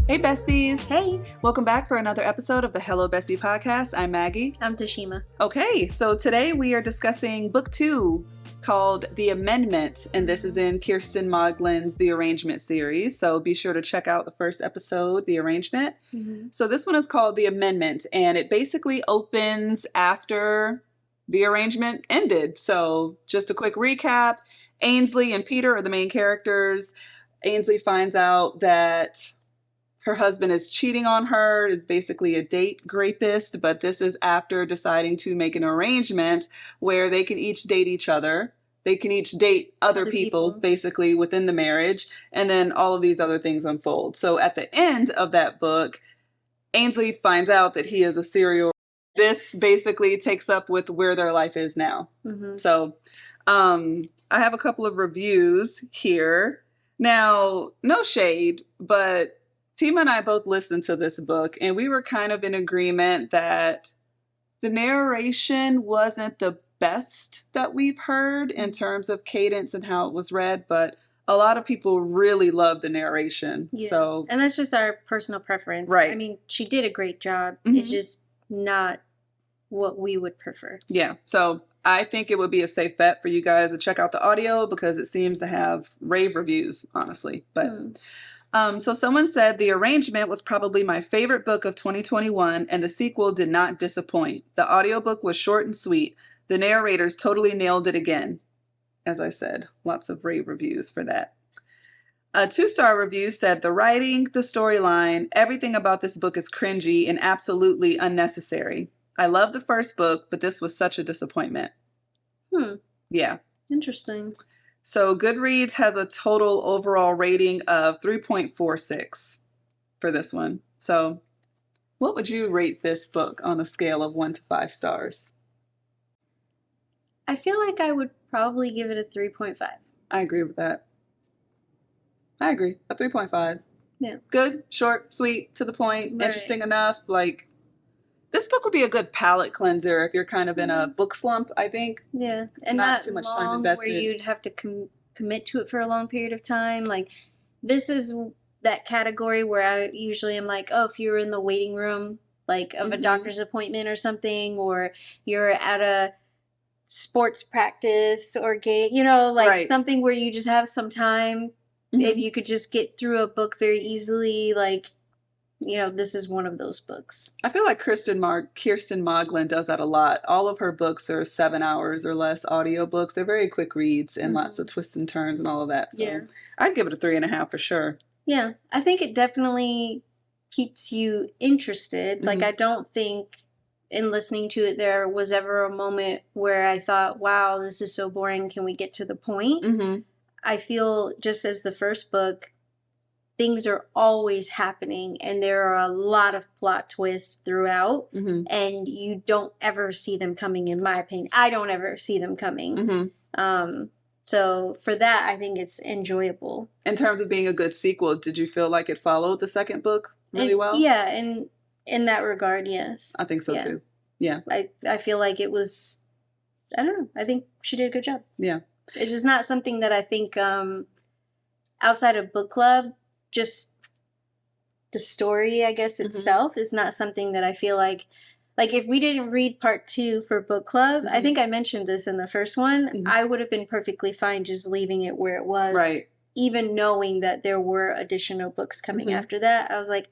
Hey besties! Hey, Welcome back for another episode of the Hello Bestie podcast. I'm Maggie. I'm Toshima. Okay, so today we are discussing book 2 called The Amendment, and this is in Kirsten Moglen's The Arrangement series. So be sure to check out the first episode, The Arrangement. So this one is called The Amendment, and it basically opens after the arrangement ended. So just a quick recap. Ainsley and Peter are the main characters. Ainsley finds out that her husband is cheating on her, is basically a date rapist, but this is after deciding to make an arrangement where they can each date each other. They can each date other people, basically, within the marriage, and then all of these other things unfold. So at the end of that book, Ainsley finds out that he is a serial. This basically takes up with where their life is now. So I have a couple of reviews here. Now, no shade, but Tima and I both listened to this book, and we were kind of in agreement that the narration wasn't the best that we've heard in terms of cadence and how it was read, but a lot of people really loved the narration. Yeah. So, and that's just our personal preference. Right. I mean, she did a great job. It's just not what we would prefer. Yeah. So I think it would be a safe bet for you guys to check out the audio because it seems to have rave reviews, honestly. But so someone said The Arrangement was probably my favorite book of 2021, and the sequel did not disappoint. The audiobook was short and sweet. The narrators totally nailed it again. As I said, lots of rave reviews for that. A 2-star review said, the writing, the storyline, everything about this book is cringy and absolutely unnecessary. I love the first book, but this was such a disappointment. Yeah. Interesting. So Goodreads has a total overall rating of 3.46 for this one. So what would you rate this book on a scale of 1 to 5 stars? I feel like I would probably give it a 3.5. I agree with that. I agree. A 3.5. Yeah. Good, short, sweet, to the point, Right. Interesting enough. Like, this book would be a good palate cleanser if you're kind of in a book slump, I think. Yeah. It's and not not too much long time invested. where you'd have to commit to it for a long period of time. Like, this is that category where I usually am like, oh, if you're in the waiting room, like, of a doctor's appointment or something, or you're at a sports practice or game, like something where you just have some time. If you could just get through a book very easily, like, this is one of those books. I feel like Kirsten Moglen does that a lot. All of her books are 7 hours or less audiobooks. They're very quick reads and lots of twists and turns and all of that. So I'd give it a 3.5 for sure. Yeah, I think it definitely keeps you interested. Like, I don't think in listening to it there was ever a moment where I thought, wow, this is so boring. Can we get to the point? I feel just as the first book, things are always happening and there are a lot of plot twists throughout and you don't ever see them coming, in my opinion. I don't ever see them coming. So for that, I think it's enjoyable. In terms of being a good sequel, did you feel like it followed the second book really well? Yeah, and in that regard, yes. I think so too. Yeah. I feel like it was, I don't know, I think she did a good job. Yeah. It's just not something that I think outside of book club, just the story, I guess, itself is not something that I feel like if we didn't read part 2 for book club, I think I mentioned this in the first one, I would have been perfectly fine just leaving it where it was. Right. Even knowing that there were additional books coming after that, I was like,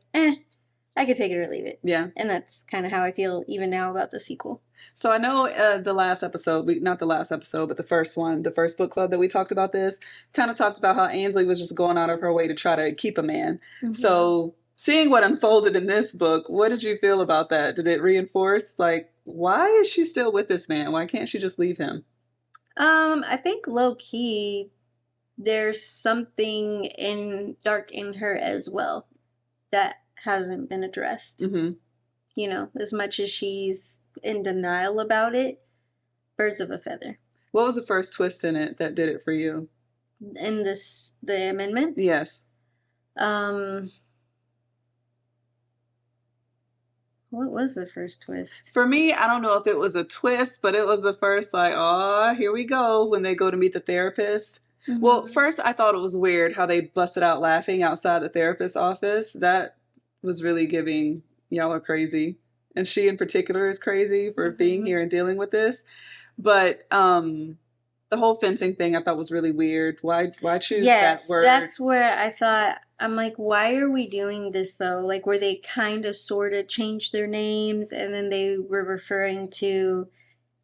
I could take it or leave it. Yeah. And that's kind of how I feel even now about the sequel. So I know the last episode, not the last episode, but the first one, the first book club that we talked about this, kind of talked about how Ainsley was just going out of her way to try to keep a man. So seeing what unfolded in this book, what did you feel about that? Did it reinforce, like, why is she still with this man? Why can't she just leave him? I think low-key, there's something dark in her as well that hasn't been addressed. As much as she's in denial about it, birds of a feather. What was the first twist in it that did it for you? In the amendment? Yes. What was the first twist? For me, I don't know if it was a twist, but it was the first, like, oh, here we go, when they go to meet the therapist. Well, first I thought it was weird how they busted out laughing outside the therapist's office. That was really giving, y'all are crazy. And she in particular is crazy for being here and dealing with this. But the whole fencing thing I thought was really weird. Why choose that word? That's where I thought, I'm like, why are we doing this though? Like, where they kind of sort of changed their names and then they were referring to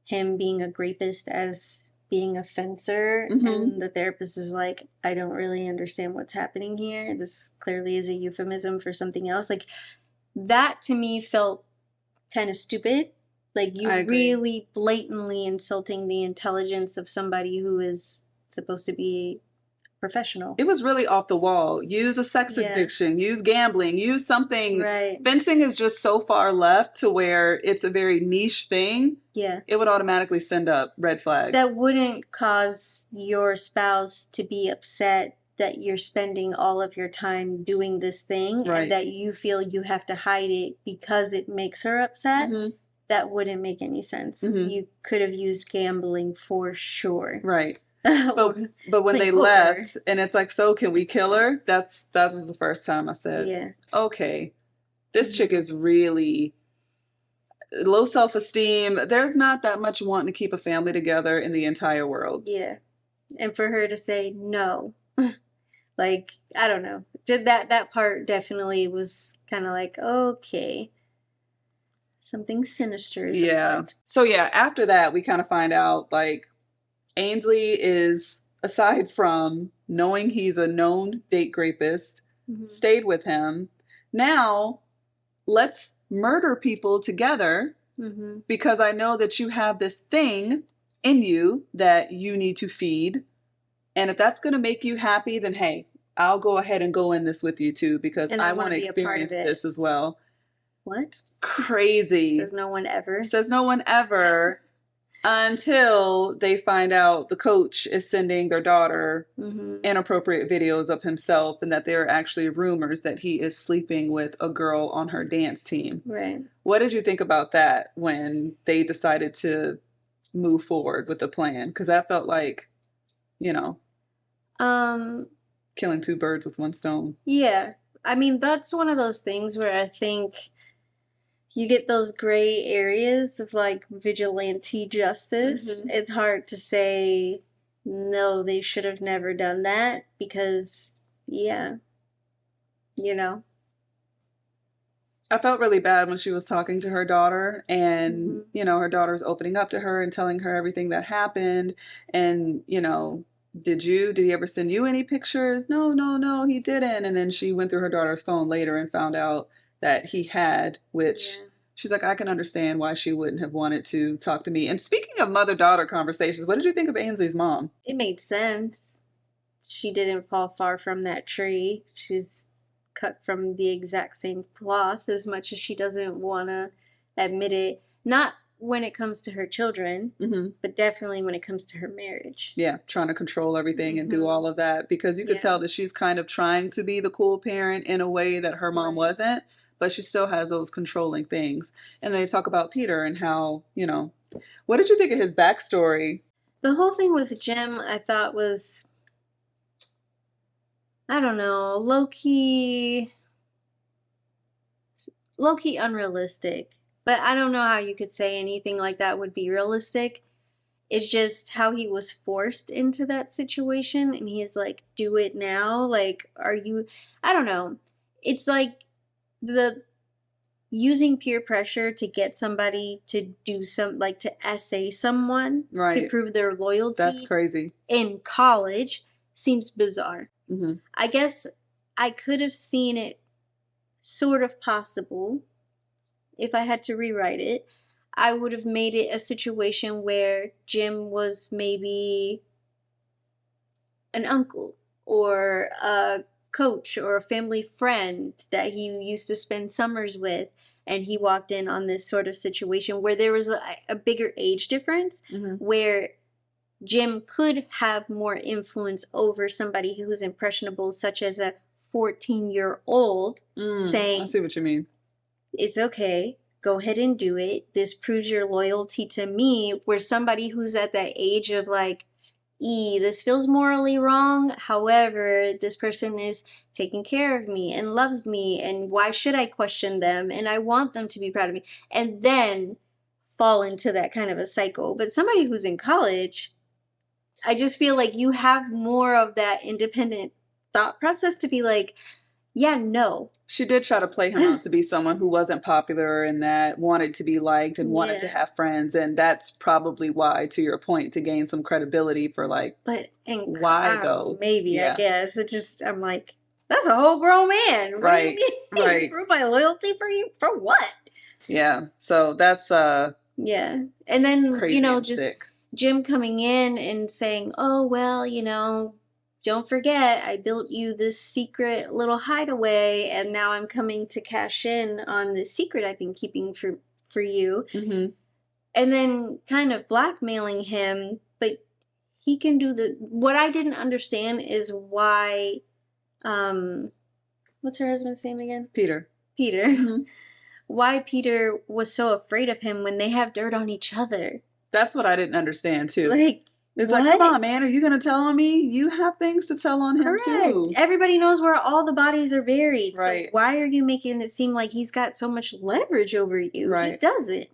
him being a grapist as being a fencer. And the therapist is like, I don't really understand what's happening here. This clearly is a euphemism for something else. Like, that to me felt kind of stupid. Like, you really blatantly insulting the intelligence of somebody who is supposed to be professional. It was really off the wall. Use a sex addiction, use gambling, use something. Right. Fencing is just so far left to where it's a very niche thing. Yeah. It would automatically send up red flags. That wouldn't cause your spouse to be upset that you're spending all of your time doing this thing and that you feel you have to hide it because it makes her upset. That wouldn't make any sense. You could have used gambling for sure. Right. But when they left and it's like, so can we kill her? That was the first time I said, okay, this chick is really low self-esteem. There's not that much wanting to keep a family together in the entire world. Yeah. And for her to say no, like, I don't know. That part definitely was kind of like, okay. Something sinister is afoot. So after that, we kind of find out, like, Ainsley is, aside from knowing he's a known date rapist, stayed with him. Now, let's murder people together because I know that you have this thing in you that you need to feed. And if that's going to make you happy, then hey, I'll go ahead and go in this with you too because I want to experience this as well. What? Crazy. Says no one ever. Says no one ever until they find out the coach is sending their daughter inappropriate videos of himself and that there are actually rumors that he is sleeping with a girl on her dance team. Right. What did you think about that when they decided to move forward with the plan? Because that felt like, killing two birds with one stone. Yeah. I mean, that's one of those things where I think you get those gray areas of like vigilante justice. It's hard to say, no, they should have never done that because, I felt really bad when she was talking to her daughter and, her daughter's opening up to her and telling her everything that happened. And, did he ever send you any pictures? No, he didn't. And then she went through her daughter's phone later and found out that he had, which she's like, I can understand why she wouldn't have wanted to talk to me. And speaking of mother-daughter conversations, what did you think of Ainsley's mom? It made sense. She didn't fall far from that tree. She's cut from the exact same cloth as much as she doesn't want to admit it. Not when it comes to her children, but definitely when it comes to her marriage. Yeah, trying to control everything and do all of that because you could tell that she's kind of trying to be the cool parent in a way that her mom wasn't, but she still has those controlling things. And they talk about Peter and how, what did you think of his backstory? The whole thing with Jim, I thought was, I don't know, low-key unrealistic. But I don't know how you could say anything like that would be realistic. It's just how he was forced into that situation. And he's like, do it now. Like, I don't know. It's like the using peer pressure to get somebody to do to essay someone to prove their loyalty. That's crazy. In college seems bizarre. I guess I could have seen it sort of possible. If I had to rewrite it, I would have made it a situation where Jim was maybe an uncle or a coach or a family friend that he used to spend summers with, and he walked in on this sort of situation where there was a bigger age difference, where Jim could have more influence over somebody who's impressionable, such as a 14-year-old saying, I see what you mean. It's okay. Go ahead and do it. This proves your loyalty to me. Where somebody who's at that age of like this feels morally wrong. However, this person is taking care of me and loves me, and why should I question them? And I want them to be proud of me. And then fall into that kind of a cycle. But somebody who's in college, I just feel like you have more of that independent thought process to be like, yeah, no. She did try to play him out to be someone who wasn't popular and that wanted to be liked and wanted to have friends. And that's probably why, to your point, to gain some credibility for like, why though? Maybe, I guess. It just, I'm like, that's a whole grown man. What right. do you mean? Right. Prove my loyalty for you? For what? Yeah. So that's yeah. And then, crazy, you know, and just sick. Jim coming in and saying, oh, well, you know, don't forget, I built you this secret little hideaway, and now I'm coming to cash in on the secret I've been keeping for you. Mm-hmm. And then kind of blackmailing him, but he can do what I didn't understand is why, what's her husband's name again? Peter. Mm-hmm. Why Peter was so afraid of him when they have dirt on each other. That's what I didn't understand too. Like, it's like, come on, man, are you going to tell on me? You have things to tell on him too. Everybody knows where all the bodies are buried. Right. So why are you making it seem like he's got so much leverage over you? Right. He doesn't.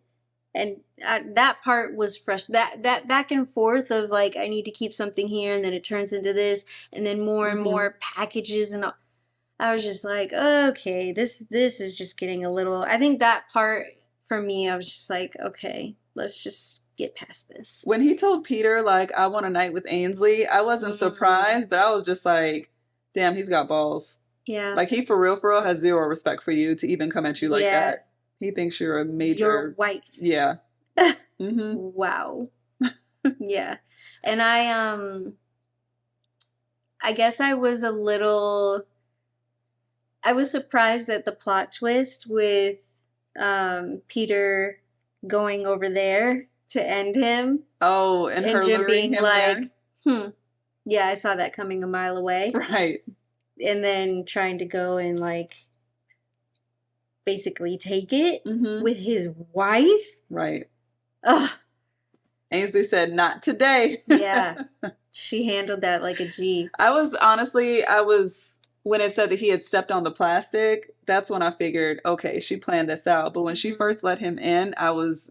And that part was frustrating. That back and forth of like, I need to keep something here, and then it turns into this, and then more and more packages, and all. I was just like, okay, this is just getting a little. I think that part for me, I was just like, okay, let's just get past this. When he told Peter, like, I want a night with Ainsley, I wasn't surprised, but I was just like, damn, he's got balls. Yeah. Like, he for real has zero respect for you to even come at you like that. He thinks you're a major... Your wife. Yeah. Wow. Yeah. And I guess I was surprised at the plot twist with Peter going over there to end him. Oh, and her Jim luring being him like, there? Yeah, I saw that coming a mile away. Right. And then trying to go and like basically take it with his wife. Right. Ugh. Ainsley said, not today. Yeah. She handled that like a G. When it said that he had stepped on the plastic, that's when I figured, okay, she planned this out. But when she first let him in, I was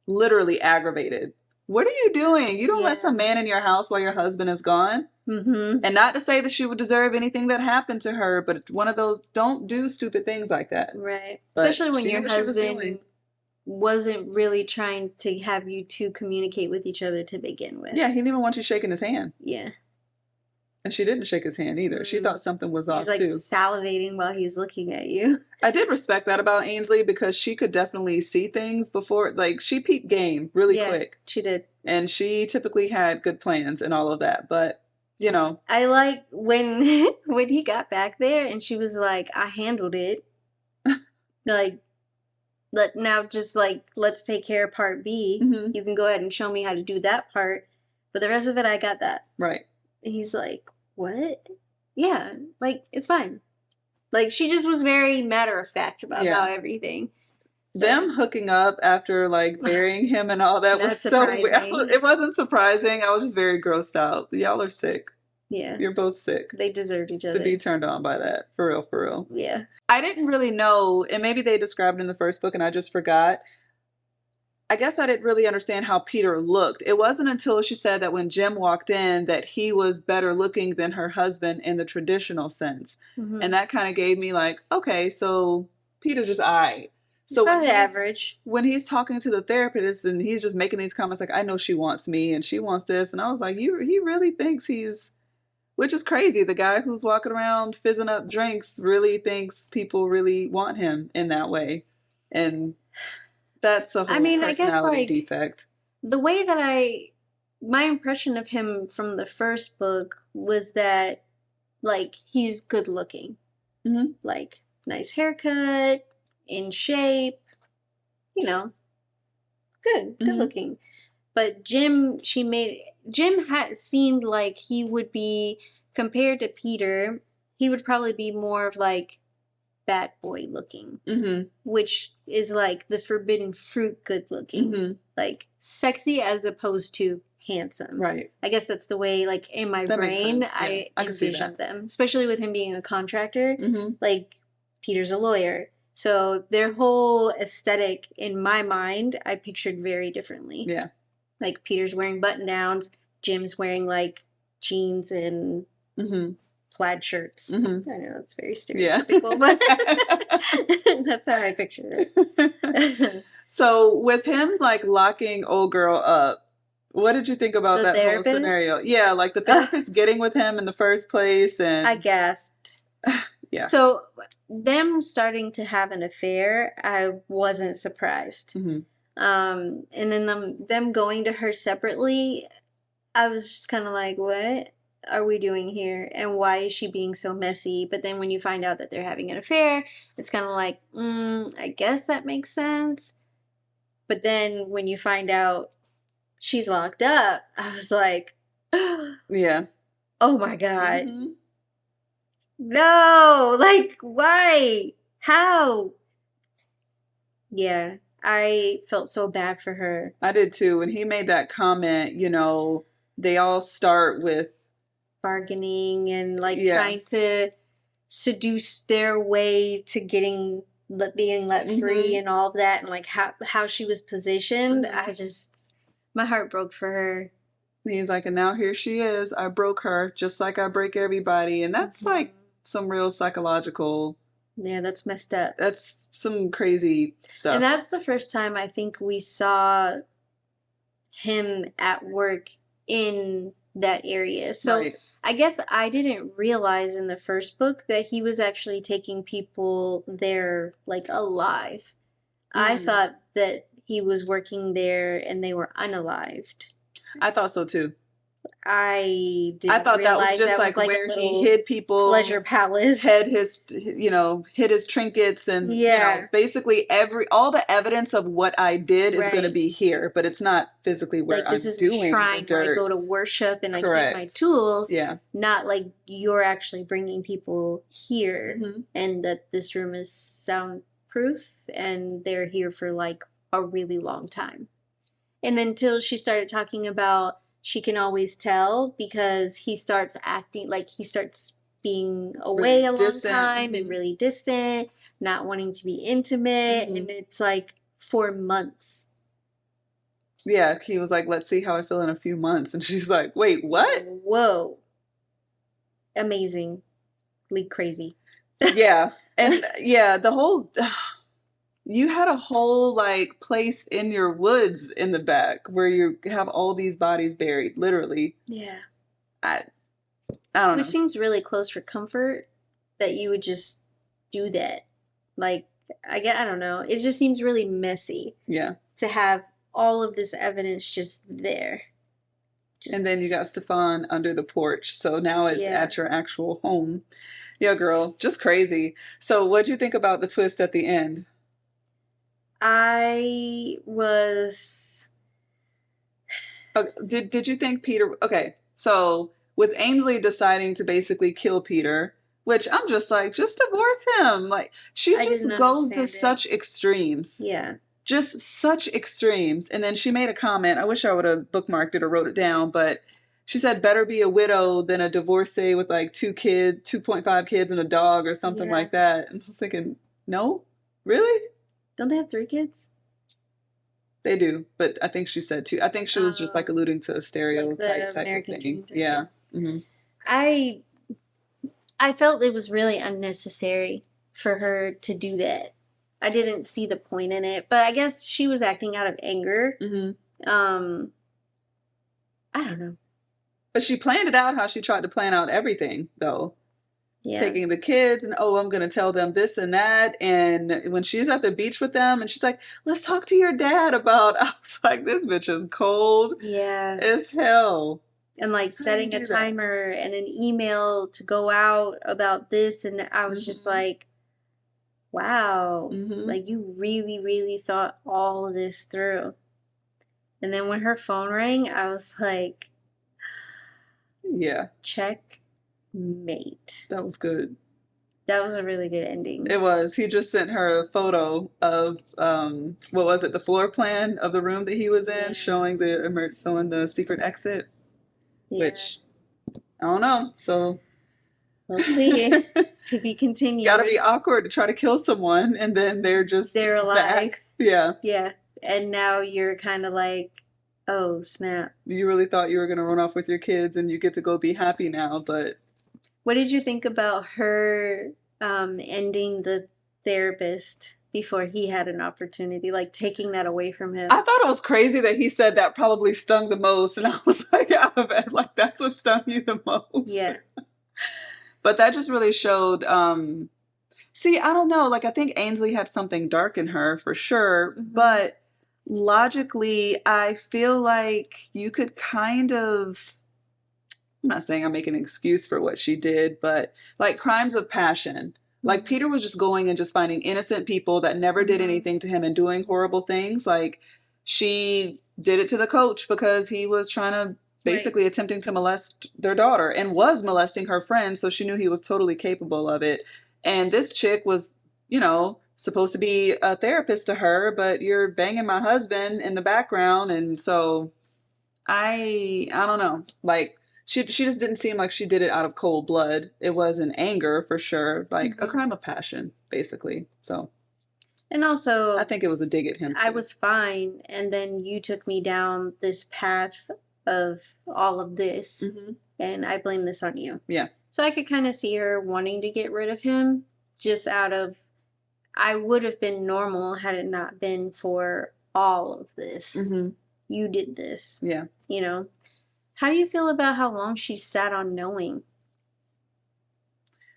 literally aggravated. What are you doing? You don't let some man in your house while your husband is gone. And not to say that she would deserve anything that happened to her, but one of those, don't do stupid things like that. Right. But especially when your husband wasn't really trying to have you two communicate with each other to begin with. Yeah, he didn't even want you shaking his hand. Yeah. And she didn't shake his hand either. She thought something was off too. He's like salivating while he's looking at you. I did respect that about Ainsley because she could definitely see things before. Like, she peeped game really quick. She did. And she typically had good plans and all of that. But, you know. I like when he got back there and she was like, I handled it. Like, let's take care of part B. You can go ahead and show me how to do that part. But the rest of it, I got that. Right. And he's like, what? Yeah, like, it's fine. Like, she just was very matter-of-fact about how everything. So. Them hooking up after, like, burying him and all that was so weird. It wasn't surprising. I was just very grossed out. Y'all are sick. Yeah. You're both sick. They deserved each other. To be turned on by that. For real. Yeah. I didn't really know, and maybe they described it in the first book and I just forgot. I guess I didn't really understand how Peter looked. It wasn't until she said that when Jim walked in that he was better looking than her husband in the traditional sense. And that kind of gave me like, okay, so Peter's just alright. So average. When he's talking to the therapist and he's just making these comments like, I know she wants me and she wants this. And I was like, he really thinks which is crazy. The guy who's walking around fizzing up drinks really thinks people really want him in that way. And that's a whole personality defect. The way that my impression of him from the first book was that, like, he's good looking. Like, nice haircut, in shape, you know, good looking. But Jim seemed like he would be, compared to Peter, he would probably be more of like bad boy looking, which is like the forbidden fruit good looking, like sexy as opposed to handsome. Right. I guess that's the way, like, in my That makes brain, sense. Yeah, I I can see envisioned that. them. Especially with him being a contractor. Mm-hmm. Like, Peter's a lawyer. So their whole aesthetic, in my mind, I pictured very differently. Yeah. Like, Peter's wearing button-downs. Jim's wearing, like, jeans and plaid shirts. Mm-hmm. I know, it's very stereotypical, but that's how I picture it. So with him, like, locking old girl up, what did you think about The that whole therapist? scenario? Yeah, like the therapist getting with him in the first place, and I gasped. yeah. So them starting to have an affair, I wasn't surprised. Mm-hmm. And then them going to her separately, I was just kind of like, what are we doing here? And why is she being so messy? But then when you find out that they're having an affair, it's kind of like, I guess that makes sense. But then when you find out she's locked up, I was like, Yeah. oh my God. Mm-hmm. No, like, why? How? Yeah, I felt so bad for her. I did too. When he made that comment, you know, they all start with Bargaining and like trying yes. to seduce their way to being let free and all of that, and like how she was positioned. I just, my heart broke for her. He's like, and now here she is. I broke her just like I break everybody. And that's like some real psychological. Yeah, that's messed up. That's some crazy stuff. And that's the first time I think we saw him at work in that area. So right. I guess I didn't realize in the first book that he was actually taking people there like alive. I thought that he was working there and they were unalived. I thought so too. I thought that was just like where he hid people, pleasure palace, hid his trinkets, and you know, basically all the evidence of what I did is going to be here, but it's not physically where I'm doing shrine the dirt. where I go to worship and Correct. I keep my tools. Yeah, not like you're actually bringing people here, and that this room is soundproof and they're here for like a really long time. And then until she started talking about she can always tell because he starts acting like he starts being away really a long time and really distant, not wanting to be intimate. And it's like for months. Yeah, he was like, let's see how I feel in a few months. And she's like, wait, what? Whoa. Amazingly crazy. Yeah. And yeah, the whole... You had a whole like place in your woods in the back where you have all these bodies buried, literally. Yeah. I don't know. Which seems really close for comfort that you would just do that. Like, I don't know. It just seems really messy. Yeah. To have all of this evidence just there. And then you got Stefan under the porch. So now it's at your actual home. Yeah, girl. Just crazy. So what'd you think about the twist at the end? I was... Did you think Peter... Okay, so with Ainsley deciding to basically kill Peter, which I'm just like, just divorce him. Like, she just goes to such extremes. Yeah. Just such extremes. And then she made a comment. I wish I would have bookmarked it or wrote it down, but she said, better be a widow than a divorcee with like 2.5 kids and a dog or something like that. And I was thinking, no? Really? Don't they have 3 kids? They do, but I think she said 2. I think she was just like alluding to a stereotype type of thing. Yeah. I felt it was really unnecessary for her to do that. I didn't see the point in it, but I guess she was acting out of anger. I don't know. But she planned it out how she tried to plan out everything, though. Yeah. Taking the kids and, I'm going to tell them this and that. And when she's at the beach with them and she's like, let's talk to your dad about, I was like, this bitch is cold as hell. And like setting a timer and an email to go out about this. And I was just like, wow, like you really, really thought all of this through. And then when her phone rang, I was like, yeah, checkmate. That was good. That was a really good ending. It was. He just sent her a photo of what was it, the floor plan of the room that he was in, showing the secret exit. Yeah. Which I don't know. So we'll see. To be continued. Gotta be awkward to try to kill someone and then they're alive. back. Yeah. Yeah. And now you're kind of like, oh, snap. You really thought you were gonna run off with your kids and you get to go be happy now, but what did you think about her ending the therapist before he had an opportunity, like taking that away from him? I thought it was crazy that he said that probably stung the most, and I was like, out of bed, like that's what stung you the most. Yeah. But that just really showed, see, I don't know, like I think Ainsley had something dark in her for sure, but logically, I feel like you could kind of, I'm not saying I'm making an excuse for what she did, but like crimes of passion. Like Peter was just going and just finding innocent people that never did anything to him and doing horrible things. Like she did it to the coach because he was trying to basically attempting to molest their daughter and was molesting her friend. So she knew he was totally capable of it. And this chick was, you know, supposed to be a therapist to her, but you're banging my husband in the background. And so I don't know, like, she just didn't seem like she did it out of cold blood. It was in anger for sure, like a crime of passion, basically. So, and also, I think it was a dig at him too. I was fine, and then you took me down this path of all of this, and I blame this on you. Yeah. So I could kind of see her wanting to get rid of him, just out of, I would have been normal had it not been for all of this. You did this. Yeah. You know. How do you feel about how long she sat on knowing?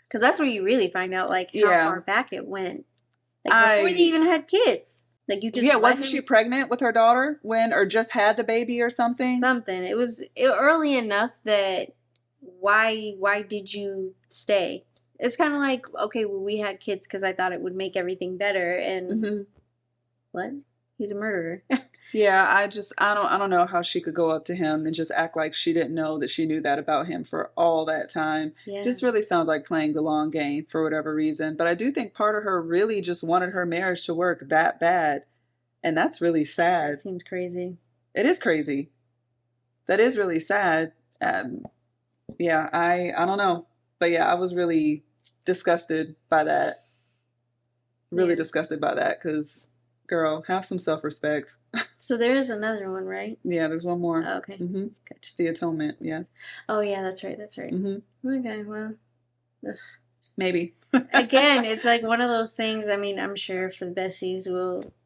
Because that's where you really find out, like, how far back it went. Like, before they even had kids. Like, you just wasn't she pregnant with her daughter or just had the baby or something? Something. It was early enough that why did you stay? It's kind of like, okay, well, we had kids because I thought it would make everything better, and what? He's a murderer. Yeah, I don't know how she could go up to him and just act like she didn't know that she knew that about him for all that time. Yeah. Just really sounds like playing the long game for whatever reason. But I do think part of her really just wanted her marriage to work that bad. And that's really sad. That seems crazy. It is crazy. That is really sad. Yeah, I don't know. But yeah, I was really disgusted by that. Really disgusted by that because... Girl, have some self-respect. So there is another one, right? Yeah, there's one more. Oh, okay. Good. The Atonement, yeah. Oh, yeah, that's right. Okay, well. Ugh. Maybe. Again, it's like one of those things, I mean, I'm sure for the besties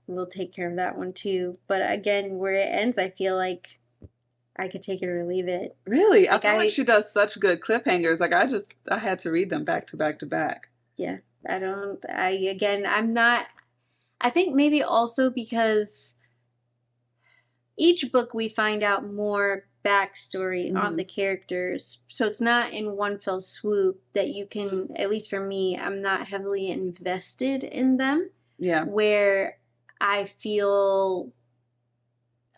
we'll take care of that one too. But again, where it ends, I feel like I could take it or leave it. Really? Like I feel like she does such good cliffhangers. Like I had to read them back to back to back. Yeah. I'm not... I think maybe also because each book we find out more backstory on the characters. So it's not in one fell swoop that you can, at least for me, I'm not heavily invested in them. Yeah. Where I feel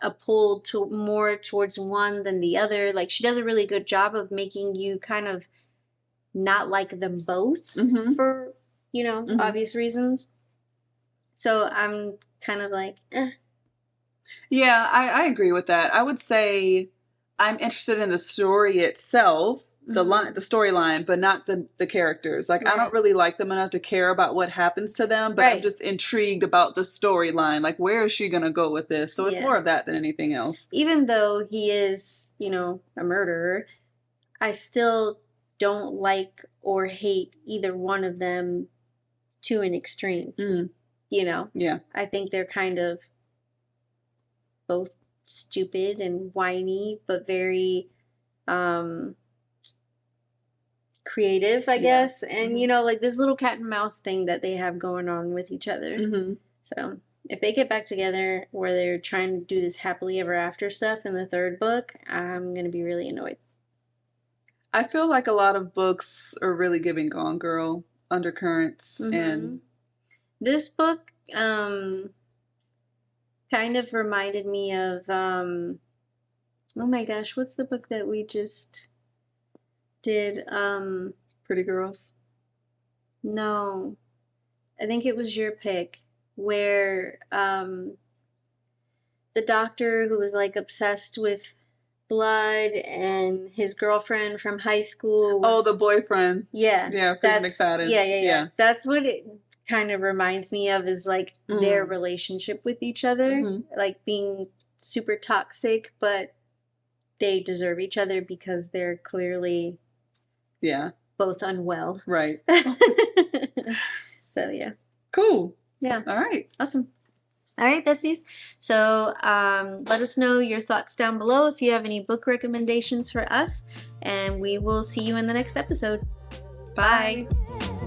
a pull to more towards one than the other. Like she does a really good job of making you kind of not like them both for, obvious reasons. So I'm kind of like, eh. Yeah, I agree with that. I would say I'm interested in the story itself, the storyline, but not the characters. Like I don't really like them enough to care about what happens to them, but I'm just intrigued about the storyline. Like where is she going to go with this? So it's more of that than anything else. Even though he is, a murderer, I still don't like or hate either one of them to an extreme. Yeah. I think they're kind of both stupid and whiny, but very creative, I guess. And, like this little cat and mouse thing that they have going on with each other. So if they get back together where they're trying to do this happily ever after stuff in the third book, I'm going to be really annoyed. I feel like a lot of books are really giving Gone Girl undercurrents and... This book kind of reminded me of, oh my gosh, what's the book that we just did? Pretty Girls? No. I think it was your pick, where the doctor who was like obsessed with blood and his girlfriend from high school was, the boyfriend. Yeah. Yeah, Freddie McFadden. Yeah. That's what it kind of reminds me of, is like their relationship with each other, like being super toxic, but they deserve each other because they're clearly both unwell. Right. So yeah. Cool. Yeah. All right. Awesome. All right, besties. So let us know your thoughts down below if you have any book recommendations for us, and we will see you in the next episode. Bye. Bye.